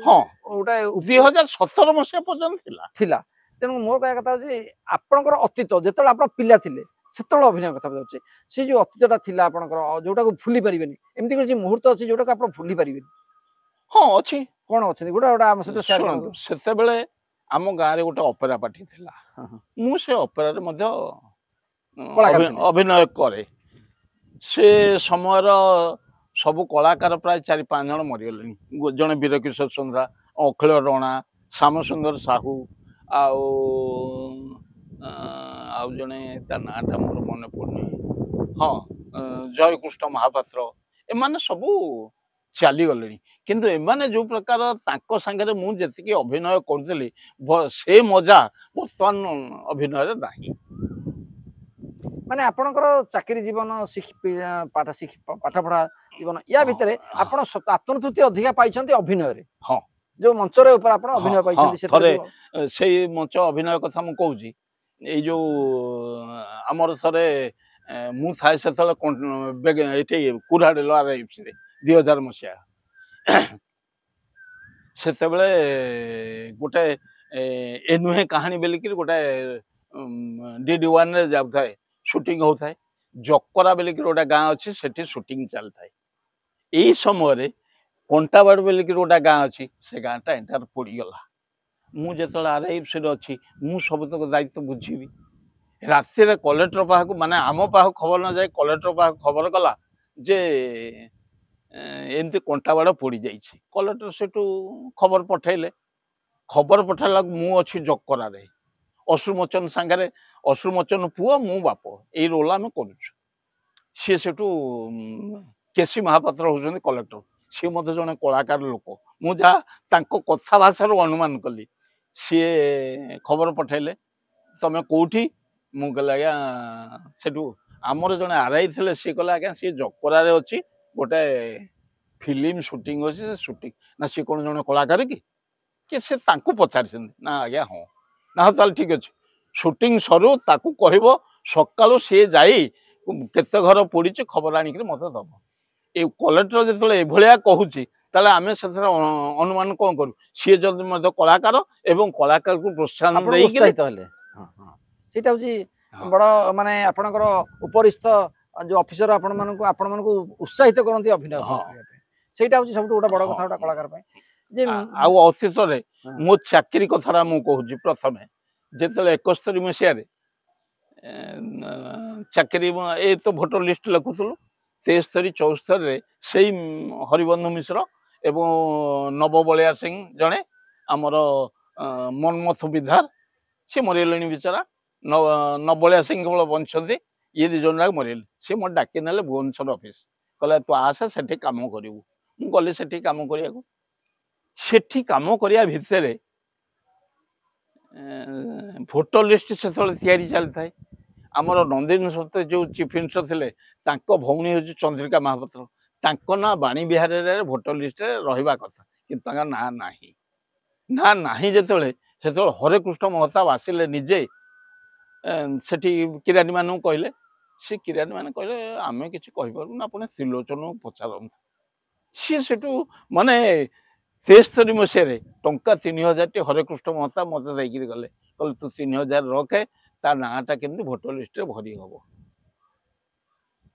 ହଁ ଗୋଟେ 2017 ମସିହା ପର୍ଯ୍ୟନ୍ତ ଥିଲା। ତେଣୁ ମୋର କହିବା କଥା ହଉଛି ଆପଣଙ୍କର ଅତୀତ ଯେତେବେଳେ ଆପଣ ପିଲା ଥିଲେ ସେତେବେଳେ ଅଭିନୟ କଥା ଯାଉଛି, ସେ ଯୋଉ ଅତୀତଟା ଥିଲା ଆପଣଙ୍କର ଯୋଉଟାକୁ ଭୁଲି ପାରିବେନି, ଏମିତି କିଛି ମୁହୂର୍ତ୍ତ ଅଛି ଯୋଉଟାକୁ ଆପଣ ଭୁଲି ପାରିବେନି? ହଁ ଅଛି। କଣ ଅଛନ୍ତି ଗୋଟେ ଗୋଟେ ଆମ ସହିତ ସେୟାର କରନ୍ତୁ। ଶୁଣନ୍ତୁ, ସେତେବେଳେ ଆମ ଗାଁରେ ଗୋଟେ ଅପେରା ପାର୍ଟି ଥିଲା, ମୁଁ ସେ ଅପେରାରେ ମଧ୍ୟ ଅଭିନୟ କରେ। ସେ ସମୟର ସବୁ କଳାକାର ପ୍ରାୟ 4-5 ଜଣ ମରିଗଲେଣି। ଜଣେ ବୀରକିଶୋର ସନ୍ଧ୍ୟା, ଅଖିଳ ରଣା, ଶ୍ୟାମସୁନ୍ଦର ସାହୁ, ଆଉ ଜଣେ ତା ନାଁଟା ମୋର ମନେ ପଡୁନି, ହଁ ଜୟକୃଷ୍ଣ ମହାପାତ୍ର, ଏମାନେ ସବୁ ଚାଲିଗଲେଣି। କିନ୍ତୁ ଏମାନେ ଯୋଉ ପ୍ରକାର ତାଙ୍କ ସାଙ୍ଗରେ ମୁଁ ଯେତିକି ଅଭିନୟ କରୁଥିଲି ସେ ମଜା ବର୍ତ୍ତମାନ ଅଭିନୟରେ ନାହିଁ। ମାନେ ଆପଣଙ୍କର ଚାକିରି ଜୀବନ ପାଠ ପଢା ଜୀବନ ୟା ଭିତରେ ଆପଣ ଆତ୍ମତୃପ୍ତି ଅଧିକା ପାଇଛନ୍ତି ଅଭିନୟରେ? ହଁ, ଯୋଉ ମଞ୍ଚରେ ଉପରେ ଆପଣ ଅଭିନୟ ପାଇଛନ୍ତି ଥରେ ସେଇ ମଞ୍ଚ ଅଭିନୟ କଥା ମୁଁ କହୁଛି। ଏଇ ଯୋଉ ଆମର ଥରେ ମୁଁ ଥାଏ ସେତେବେଳେ ଏଠି କୁରାଡେ ଲଆରାଇପ୍ସରେ 2000 ମସିହା, ସେତେବେଳେ ଗୋଟେ ଏ ନୁହେଁ କାହାଣୀ ବୋଲିକିରି ଗୋଟେ DD1ରେ ଯାଉଥାଏ, ସୁଟିଂ ହଉଥାଏ। ଜକରା ବୋଲିକିରି ଗୋଟେ ଗାଁ ଅଛି, ସେଠି ସୁଟିଂ ଚାଲିଥାଏ। ଏଇ ସମୟରେ କଣ୍ଟାବାଡ଼ ବୋଲିକିରି ଗୋଟେ ଗାଁ ଅଛି, ସେ ଗାଁଟା ଏଣ୍ଟାର ପୋଡ଼ିଗଲା। ମୁଁ ଯେତେବେଳେ RIFCରେ ଅଛି, ମୁଁ ସବୁତକ ଦାୟିତ୍ୱ ବୁଝିବି। ରାତିରେ କଲେକ୍ଟର ପାଖକୁ, ମାନେ ଆମ ପାଖକୁ ଖବର ନ ଯାଇ କଲେକ୍ଟର ପାଖକୁ ଖବର କଲା ଯେ ଏମିତି କଣ୍ଟାବାଡ଼ ପୋଡ଼ି ଯାଇଛି। କଲେକ୍ଟର ସେଠୁ ଖବର ପଠେଇଲେ। ଖବର ପଠେଇଲାକୁ ମୁଁ ଅଛି ଜକରାରେ, ଅଶ୍ରୁମୋଚନ ସାଙ୍ଗରେ, ଅଶ୍ରୁମୋଚନ ପୁଅ ମୁଁ ବାପ, ଏଇ ରୋଲ ଆମେ କରୁଛୁ। ସିଏ ସେଠୁ କେସି ମହାପାତ୍ର ହଉଛନ୍ତି କଲେକ୍ଟର, ସିଏ ମଧ୍ୟ ଜଣେ କଳାକାର ଲୋକ। ମୁଁ ଯାହା ତାଙ୍କ କଥା ଭାଷାରୁ ଅନୁମାନ କଲି। ସିଏ ଖବର ପଠେଇଲେ ତମେ କୋଉଠି? ମୁଁ କହିଲି ଆଜ୍ଞା ସେଠୁ ଆମର ଜଣେ RI ଥିଲେ, ସିଏ କହିଲେ ଆଜ୍ଞା ସିଏ ଜକରାରେ ଅଛି, ଗୋଟେ ଫିଲ୍ମ ସୁଟିଂ ଅଛି, ସେ ସୁଟିଂ ନା ସିଏ କ'ଣ ଜଣେ କଳାକାର କି ସେ ତାଙ୍କୁ ପଚାରିଛନ୍ତି? ନା ଆଜ୍ଞା ହଁ। ନା ହଉ ତାହେଲେ ଠିକ ଅଛି, ସୁଟିଂ ସରୁ ତାକୁ କହିବ ସକାଳୁ ସିଏ ଯାଇ କେତେ ଘର ପୋଡ଼ିଛି ଖବର ଆଣିକିରି ମୋତେ ଦବ। ଏ କଲେକ୍ଟର ଯେତେବେଳେ ଏଭଳିଆ କହୁଛି, ତାହେଲେ ଆମେ ସେଥିରେ ଅନୁମାନ କ'ଣ କରୁ? ସିଏ ଯଦି ମଧ୍ୟ କଳାକାର ଏବଂ କଳାକାରକୁ ପ୍ରୋତ୍ସାହନ ଦେଇକିରି ହେଲେ, ସେଇଟା ହଉଛି ବଡ ମାନେ ଆପଣଙ୍କର ଉପରିସ୍ଥ ଯୋଉ ଅଫିସର ଆପଣମାନଙ୍କୁ ଉତ୍ସାହିତ କରନ୍ତି ଅଭିନୟ କରିବା ପାଇଁ। ସେଇଟା ହଉଛି ସବୁଠୁ ଗୋଟେ ବଡ କଥା ଗୋଟେ କଳାକାର ପାଇଁ। ଯେ ଆଉ ଅଶେଷରେ ମୋ ଚାକିରି କଥାଟା ମୁଁ କହୁଛି। ପ୍ରଥମେ ଯେତେବେଳେ 71 ମସିହାରେ ଚାକିରି, ଏ ତ ଭୋଟର ଲିଷ୍ଟ ଲେଖୁଥିଲୁ, 73-74ରେ ସେଇ ହରିବନ୍ଧୁ ମିଶ୍ର ଏବଂ ନବବଳିଆ ସିଂ ଜଣେ ଆମର ମନ୍ମଥ ବିଧାର, ସିଏ ମରିଗଲେଣି ବିଚାରା। ନବବଳିଆ ସିଂ କେବଳ ବଞ୍ଚିଛନ୍ତି, ଇଏ 2 ଜଣ ଯାକ ମରିଗଲେ। ସିଏ ମୋତେ ଡାକି ନେଲେ ଭୁବନେଶ୍ୱର ଅଫିସ, କହିଲେ ତୁ ଆସେ ସେଠି କାମ କରିବୁ। ମୁଁ ଗଲି ସେଠି କାମ କରିବାକୁ। ସେଠି କାମ କରିବା ଭିତରେ ଭୋଟର ଲିଷ୍ଟ ସେତେବେଳେ ତିଆରି ଚାଲିଥାଏ। ଆମର ନନ୍ଦିନୀ ସତ୍ୟ ଯେଉଁ ଚିଫ୍ ମିନିଷ୍ଟର ଥିଲେ ତାଙ୍କ ଭଉଣୀ ହେଉଛି ଚନ୍ଦ୍ରିକା ମହାପାତ୍ର। ତାଙ୍କ ନାଁ ବାଣୀ ବିହାରରେ ଭୋଟର ଲିଷ୍ଟରେ ରହିବା କଥା, କିନ୍ତୁ ତାଙ୍କ ନାଁ ନାହିଁ। ନାଁ ନାହିଁ ଯେତେବେଳେ ସେତେବେଳେ ହରେକୃଷ୍ଣ ମହତାବ ଆସିଲେ ନିଜେ ସେଠି କିରାଣୀମାନଙ୍କୁ କହିଲେ। ସେ କିରାଣୀମାନେ କହିଲେ ଆମେ କିଛି କହିପାରୁନୁ, ଆପଣ ତ୍ରିଲୋଚନକୁ ପଚାରନ୍ତୁ। ସିଏ ସେଠୁ ମାନେ 73 ମସିହାରେ ଟଙ୍କା 3000ଟି ହରେକୃଷ୍ଣ ମହତାବ ମୋତେ ଦେଇକିରି ଗଲେ, କହିଲେ ତୁ 3000 ରଖେ, ତା ନାଁଟା କେମିତି ଭୋଟର ଲିଷ୍ଟରେ ଭରି ହବ।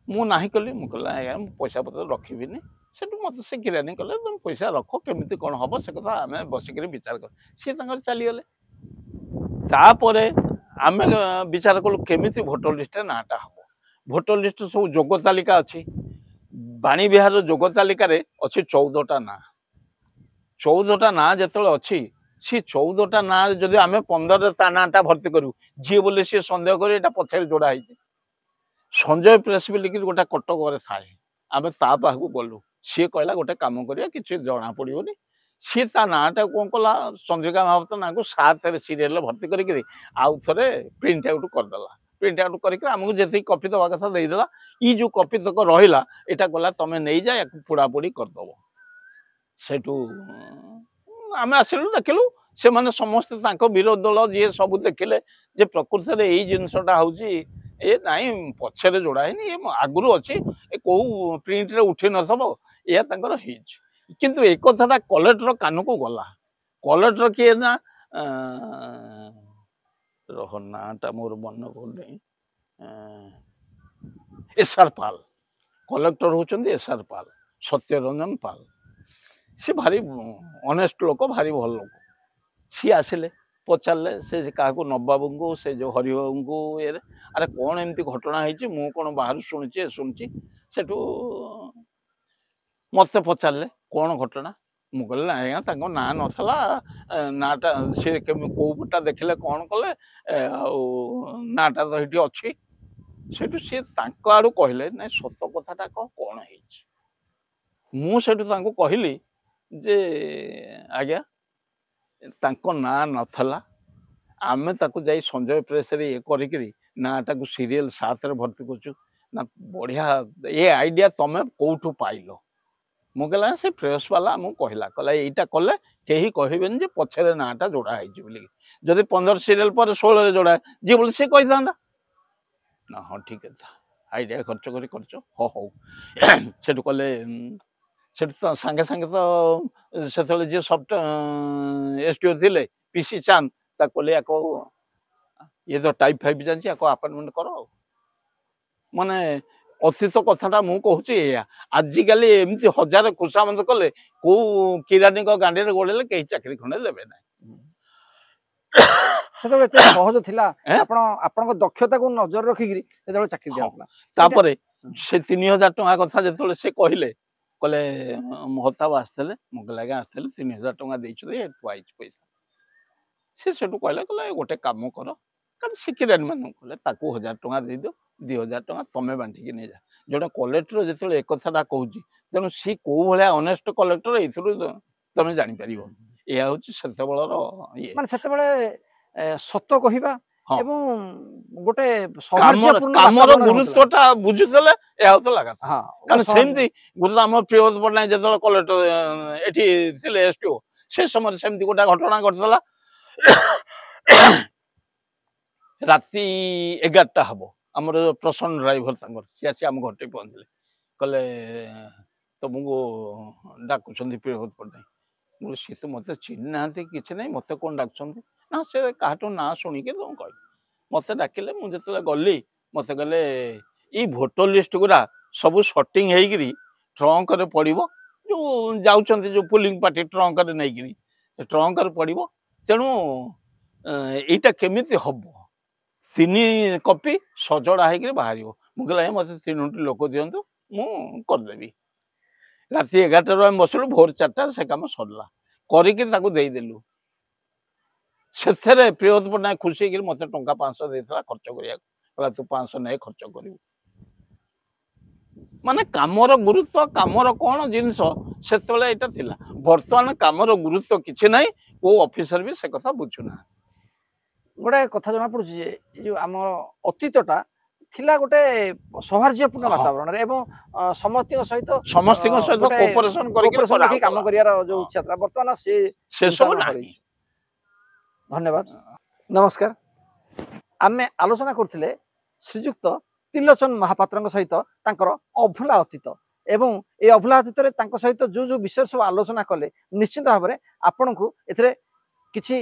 ମୁଁ ନାହିଁ କଲି। ମୁଁ କହିଲି ଆଜ୍ଞା ମୁଁ ପଇସା ପତ୍ର ରଖିବିନି। ସେଠୁ ମୋତେ ସେ କିରାଣୀ କଲେ ତମେ ପଇସା ରଖ, କେମିତି କ'ଣ ହବ ସେ କଥା ଆମେ ବସିକିରି ବିଚାର କର। ସିଏ ତାଙ୍କର ଚାଲିଗଲେ। ତାପରେ ଆମେ ବିଚାର କଲୁ କେମିତି ଭୋଟର ଲିଷ୍ଟରେ ନାଁଟା ହବ। ଭୋଟର ଲିଷ୍ଟ ସବୁ ଯୋଗ ତାଲିକା ଅଛି। ବାଣୀ ବିହାରର ଯୋଗ ତାଲିକାରେ ଅଛି 14ଟା ନାଁ। 14ଟା ନାଁ ଯେତେବେଳେ ଅଛି, ସେ 14ଟା ନାଁରେ ଯଦି ଆମେ 15ରେ ତା ନାଁଟା ଭର୍ତ୍ତି କରିବୁ, ଯିଏ ବୋଲି ସିଏ ସନ୍ଦେହ କରି ଏଇଟା ପଛରେ ଯୋଡ଼ା ହେଇଛି। ସଞ୍ଜୟ ପ୍ରେସ୍ ବୋଲିକି ଗୋଟେ କଟକରେ ଥାଏ, ଆମେ ତା ପାଖକୁ ଗଲୁ। ସିଏ କହିଲା ଗୋଟେ କାମ କରିବା, କିଛି ଜଣା ପଡ଼ିବନି। ସିଏ ତା ନାଁଟା କ'ଣ କଲା, ଚନ୍ଦ୍ରିକା ମହାପାତ୍ର ନାଁକୁ 7ରେ ସିରିଏଲରେ ଭର୍ତ୍ତି କରିକିରି ଆଉ ଥରେ ପ୍ରିଣ୍ଟ ଆଉଟ୍ କରିଦେଲା। ପ୍ରିଣ୍ଟ ଆଉଟ୍ କରିକି ଆମକୁ ଯେତିକି କପି ଦେବା କଥା ଦେଇଦେଲା। ଇ ଯେଉଁ କପି ତକ ରହିଲା ଏଇଟା ଗଲା ତମେ ନେଇଯା, ୟାକୁ ପୋଡ଼ାପୋଡ଼ି କରିଦେବ। ସେଠୁ ଆମେ ଆସିଲୁ, ଦେଖିଲୁ। ସେମାନେ ସମସ୍ତେ ତାଙ୍କ ବିରୋଧୀ ଦଳ ଯିଏ ସବୁ ଦେଖିଲେ ଯେ ପ୍ରକୃତରେ ଏଇ ଜିନିଷଟା ହେଉଛି ଏ ନାଇଁ ପଛରେ ଯୋଡ଼ା ହେଇନି, ଏ ଆଗରୁ ଅଛି, ଏ କେଉଁ ପ୍ରିଣ୍ଟରେ ଉଠି ନଥିବ, ଏହା ତାଙ୍କର ହେଇଛି। କିନ୍ତୁ ଏ କଥାଟା କଲେକ୍ଟର କାନକୁ ଗଲା। କଲେକ୍ଟର କିଏ ନା ରହ ନାଁଟା ମୋର ମନେ ପଡ଼ୁନି, ଏସ୍.ଆର୍. ପାଲ୍। କଲେକ୍ଟର ହେଉଛନ୍ତି ଏସ୍.ଆର୍. ପାଲ୍, ସତ୍ୟରଞ୍ଜନ ପାଲ୍। ସେ ଭାରି ଅନେଷ୍ଟ ଲୋକ, ଭାରି ଭଲ ଲୋକ। ସିଏ ଆସିଲେ, ପଚାରିଲେ ସେ କାହାକୁ ନବବାବୁଙ୍କୁ, ସେ ଯେଉଁ ହରିବାବୁଙ୍କୁ ଇଏରେ, ଆରେ କ'ଣ ଏମିତି ଘଟଣା ହେଇଛି, ମୁଁ କ'ଣ ବାହାରୁ ଶୁଣିଛି, ଏ ଶୁଣିଛି। ସେଠୁ ମୋତେ ପଚାରିଲେ କ'ଣ ଘଟଣା। ମୁଁ କହିଲି ଆଜ୍ଞା ତାଙ୍କ ନାଁ ନଥିଲା, ନାଁଟା ସେ କେଉଁଟା ଦେଖିଲେ କ'ଣ କଲେ, ଆଉ ନାଁଟା ତ ଏଇଠି ଅଛି। ସେଠୁ ସିଏ ତାଙ୍କ ଆଡ଼ୁ କହିଲେ ନାଇଁ ସତ କଥାଟା କ'ଣ ହେଇଛି। ମୁଁ ସେଠୁ ତାଙ୍କୁ କହିଲି ଯେ ଆଜ୍ଞା ତାଙ୍କ ନାଁ ନଥିଲା, ଆମେ ତାକୁ ଯାଇ ସଞ୍ଜୟ ପ୍ରେସ୍ରେ ଇଏ କରିକିରି ନାଁଟାକୁ ସିରିଏଲ 7ରେ ଭର୍ତ୍ତି କରୁଛୁ। ନା ବଢ଼ିଆ, ଏ ଆଇଡ଼ିଆ ତମେ କେଉଁଠୁ ପାଇଲ? ମୁଁ କହିଲା ସେ ପ୍ରେସ୍ ବାଲା ଆମକୁ କହିଲା ଏଇଟା କଲେ କେହି କହିବେନି ଯେ ପଛରେ ନାଁଟା ଯୋଡ଼ା ହେଇଛି ବୋଲିକି। ଯଦି 15 ସିରିଏଲ ପରେ 16ରେ ଯୋଡ଼ା ଯିଏ ବୋଲି ସେ କହିଥାନ୍ତା ନା। ହଁ ଠିକ୍ ଅଛି, ଆଇଡ଼ିଆ ଖର୍ଚ୍ଚ କରି କରିଛ, ହଉ। ସେଠୁ କଲେ ସେଠୁ ତ ସାଙ୍ଗେ ସାଙ୍ଗେ ତ ସେତେବେଳେ ଯିଏ ସଫ୍ଟ ଏସ୍.ଡି.ଓ ଥିଲେ ପି.ସି. ଚାନ୍ଦ, ତାକୁ କହିଲେ ୟାକୁ ଇଏ ତ ଟାଇପ୍ ଫାଇପ୍ ଜାଣିଛି, ୟାକୁ ଆପାର୍ଟମେଣ୍ଟ କର। ମାନେ ଅତୀତ କଥାଟା ମୁଁ କହୁଛି ଏଇଆ। ଆଜିକାଲି ଏମିତି ହଜାରେ ଖୁସାମନ୍ତ କଲେ କୋଉ କିରାଣୀଙ୍କ ଗାଣ୍ଡିରେ ଗୋଳେଇଲେ କେହି ଚାକିରି ଖଣ୍ଡେ ଦେବେ ନାହିଁ। ସେତେବେଳେ ଏତେ ସହଜ ଥିଲା, ଆପଣ ଆପଣଙ୍କ ଦକ୍ଷତାକୁ ନଜର ରଖିକିରି ସେତେବେଳେ ଚାକିରି ଦିଆହେଉଥିଲା। ତାପରେ ସେ 3000 ଟଙ୍କା କଥା ଯେତେବେଳେ ସେ କହିଲେ ମହତାବ ଆସିଥିଲେ, ମୁଁ କହିଲି ଆଜ୍ଞା ଆସିଥିଲେ, 3000 ଟଙ୍କା ଦେଇଛନ୍ତି, ଏଠି ଥୁଆ ହେଇଛି ପଇସା। ସେ ସେଠୁ କହିଲେ ଗୋଟେ କାମ କର, କାରଣ ସେ କିରାଣୀମାନଙ୍କୁ କହିଲେ ତାକୁ 1000 ଟଙ୍କା ଦେଇଦିଅ, 2000 ଟଙ୍କା ତମେ ବାଣ୍ଟିକି ନେଇଯା। ଜଣେ କଲେକ୍ଟର ଯେତେବେଳେ ଏ କଥାଟା କହୁଛି, ତେଣୁ ସିଏ କୋଉ ଭଳିଆ ଅନେଷ୍ଟ କଲେକ୍ଟର ଏଇଥିରୁ ତମେ ଜାଣିପାରିବ। ଏହା ହେଉଛି ସେତେବେଳର ଇଏ, ମାନେ ସେତେବେଳେ ସତ କହିବା ଏବଂ ଗୋଟେ କାମର ଗୁରୁତ୍ୱଟା ବୁଝୁଥିଲେ ଏହା ହଉଥିଲା କଥା। କାରଣ ସେମିତି ଗୁରୁ ଆମ ପ୍ରିୟବ୍ରତ ପଟ୍ଟନାୟକ ଯେତେବେଳେ କଲେକ୍ଟର ଏଠି ଥିଲେ ଏସ୍.ଡି.ଓ, ସେ ସମୟରେ ସେମିତି ଗୋଟେ ଘଟଣା ଘଟିଥିଲା। ରାତି 11ଟା ହବ, ଆମର ପ୍ରସନ୍ନ ଡ୍ରାଇଭର ତାଙ୍କର ସିଏ ଆସି ଆମ ଘରଟେ ପହଞ୍ଚିଲେ, କହିଲେ ତମକୁ ଡାକୁଛନ୍ତି ପ୍ରିୟବ୍ରତ ପଟ୍ଟନାୟକ। ମୁଁ ସିଏ ତ ମୋତେ ଚିହ୍ନି ନାହାନ୍ତି, କିଛି ନାହିଁ, ମୋତେ କ'ଣ ଡାକୁଛନ୍ତି? ନା ସେ କାହାଠୁ ନାଁ ଶୁଣିକି ତମକୁ କହିଲେ। ମୋତେ ଡାକିଲେ, ମୁଁ ଯେତେବେଳେ ଗଲି ମୋତେ କହିଲେ ଏଇ ଭୋଟର ଲିଷ୍ଟ ଗୁଡ଼ା ସବୁ ସର୍ଟିଂ ହେଇକିରି ଟ୍ରଙ୍କରେ ପଡ଼ିବ, ଯେଉଁ ଯାଉଛନ୍ତି ଯେଉଁ ପୋଲିଂ ପାର୍ଟି ଟ୍ରଙ୍କରେ ନେଇକିରି ଟ୍ରଙ୍କରେ ପଡ଼ିବ, ତେଣୁ ଏଇଟା କେମିତି ହବ? 3 କପି ସଜଡ଼ା ହେଇକିରି ବାହାରିବ। ମୁଁ କହିଲି ମୋତେ 3ଟି ଲୋକ ଦିଅନ୍ତୁ, ମୁଁ କରିଦେବି। ରାତି 11ଟାରୁ ଆମେ ବସିଲୁ, ଭୋର 4ଟାରେ ସେ କାମ ସରିଲା, କରିକି ତାକୁ ଦେଇଦେଲୁ। ସେଥିରେ ପ୍ରିୟବ୍ରତ ପଟ୍ଟନାୟକ ଖୁସି ହେଇକିରି ମୋତେ ଟଙ୍କା 500 ଦେଇଥିଲା ଖର୍ଚ୍ଚ କରିବାକୁ, କହିଲା ତୁ 500 ନେଇ ଖର୍ଚ୍ଚ କରିବୁ। ମାନେ କାମର ଗୁରୁତ୍ୱ କାମର କ'ଣ ଜିନିଷ ସେତେବେଳେ ଏଇଟା ଥିଲା। ବର୍ତ୍ତମାନ କାମର ଗୁରୁତ୍ୱ କିଛି ନାହିଁ, କୋଉ ଅଫିସର ବି ସେ କଥା ବୁଝୁନାହାନ୍ତି। ଗୋଟେ କଥା ଜଣା ପଡୁଛି ଯେ ଏ ଯୋଉ ଆମ ଅତୀତଟା ଥିଲା ଗୋଟେ ସୌହାର୍ଦ୍ଦ୍ୟପୂର୍ଣ୍ଣ ବାତାବରଣରେ ଏବଂ ସମସ୍ତଙ୍କ ସହିତ କୋପରେସନ କରିକି କାମ କରିବାର ଯୋଉ ଇଚ୍ଛା ଥିଲା, ବର୍ତ୍ତମାନ ସେସବୁ ନାହିଁ। ଧନ୍ୟବାଦ, ନମସ୍କାର। ଆମେ ଆଲୋଚନା କରୁଥିଲେ ଶ୍ରୀଯୁକ୍ତ ତ୍ରିଲୋଚନ ମହାପାତ୍ରଙ୍କ ସହିତ ତାଙ୍କର ଅଭୁଲା ଅତୀତ ଏବଂ এই ଅଭୁଲା ଅତୀତରେ ତାଙ୍କ ସହିତ ଯୋଉ ଯୋଉ ବିଷୟ ସବୁ ଆଲୋଚନା କଲେ, ନିଶ୍ଚିତ ଭାବରେ ଆପଣଙ୍କୁ ଏଥିରେ କିଛି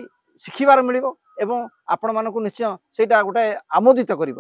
ଶିଖିବାର ମିଳିବ ଏବଂ ଆପଣମାନଙ୍କୁ ନିଶ୍ଚୟ ସେଇଟା ଗୋଟେ ଆମୋଦିତ କରିବ।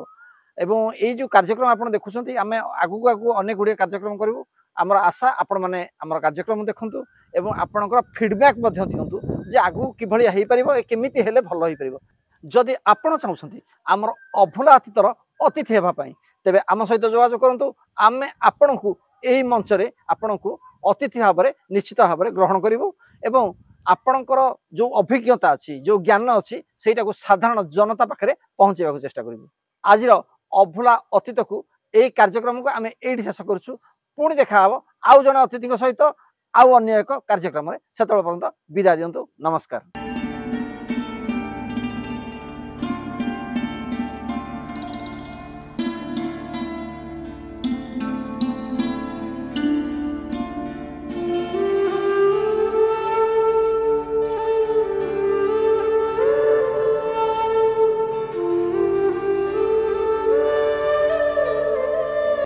ଏବଂ এই ଯୋଉ କାର୍ଯ୍ୟକ୍ରମ ଆପଣ ଦେଖୁଛନ୍ତି, ଆମେ ଆଗକୁ ଆଗକୁ ଅନେକ ଗୁଡ଼ିଏ କାର୍ଯ୍ୟକ୍ରମ କରିବୁ। ଆମର ଆଶା ଆପଣମାନେ ଆମର କାର୍ଯ୍ୟକ୍ରମ ଦେଖନ୍ତୁ ଏବଂ ଆପଣଙ୍କର ଫିଡବ୍ୟାକ୍ ମଧ୍ୟ ଦିଅନ୍ତୁ ଯେ ଆଗକୁ କିଭଳି ହେଇପାରିବ, କେମିତି ହେଲେ ଭଲ ହେଇପାରିବ। ଯଦି ଆପଣ ଚାହୁଁଛନ୍ତି ଆମର ଅଭୁଲା ଅତୀତର ଅତିଥି ହେବା ପାଇଁ, ତେବେ ଆମ ସହିତ ଯୋଗାଯୋଗ କରନ୍ତୁ। ଆମେ ଆପଣଙ୍କୁ ଏହି ମଞ୍ଚରେ ଆପଣଙ୍କୁ ଅତିଥି ଭାବରେ ନିଶ୍ଚିତ ଭାବରେ ଗ୍ରହଣ କରିବୁ ଏବଂ ଆପଣଙ୍କର ଯୋଉ ଅଭିଜ୍ଞତା ଅଛି, ଯୋଉ ଜ୍ଞାନ ଅଛି, ସେଇଟାକୁ ସାଧାରଣ ଜନତା ପାଖରେ ପହଞ୍ଚାଇବାକୁ ଚେଷ୍ଟା କରିବୁ। ଆଜିର ଅଭୁଲା ଅତୀତକୁ এই କାର୍ଯ୍ୟକ୍ରମକୁ ଆମେ ଏଇଠି ଶେଷ କରୁଛୁ। ପୁଣି ଦେଖା ହେବ ଆଉ ଜଣେ ଅତିଥିଙ୍କ ସହିତ ଆଉ ଅନ୍ୟ ଏକ କାର୍ଯ୍ୟକ୍ରମରେ। ସେତେବେଳେ ପର୍ଯ୍ୟନ୍ତ ବିଦାୟ ଦିଅନ୍ତୁ, ନମସ୍କାର।